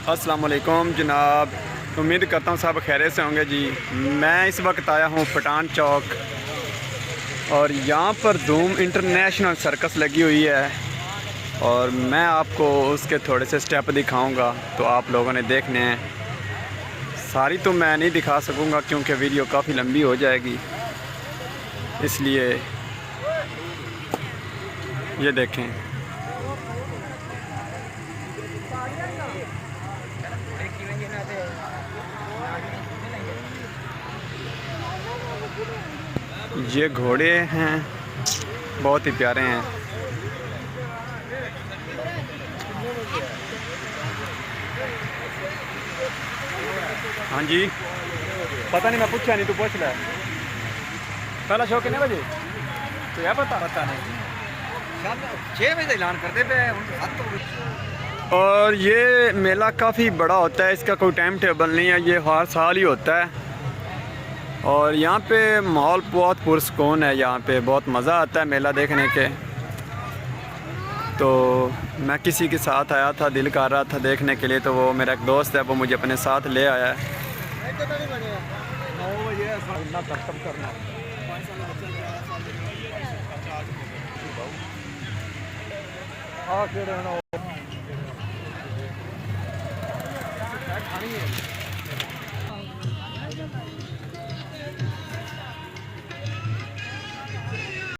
अस्सलाम वालेकुम जनाब, उम्मीद करता हूँ सब खैरियत से होंगे जी। मैं इस वक्त आया हूँ पठान चौक और यहाँ पर धूम इंटरनेशनल सर्कस लगी हुई है और मैं आपको उसके थोड़े से स्टेप दिखाऊंगा, तो आप लोगों ने देखने हैं। सारी तो मैं नहीं दिखा सकूँगा क्योंकि वीडियो काफ़ी लंबी हो जाएगी, इसलिए ये देखें। ये घोड़े हैं, बहुत ही प्यारे हैं। हाँ जी, पता नहीं, मैं पूछा नहीं, तू पूछ ले। पहला शो कितने बजे तो यह पता नहीं। 6 बजे ऐलान करते पे 7 बजे। और ये मेला काफ़ी बड़ा होता है, इसका कोई टाइम टेबल नहीं है, ये हर साल ही होता है। और यहाँ पे माहौल बहुत पुरसकून है, यहाँ पे बहुत मज़ा आता है मेला देखने के। तो मैं किसी के साथ आया था, दिल कर रहा था देखने के लिए, तो वो मेरा एक दोस्त है, वो मुझे अपने साथ ले आया है।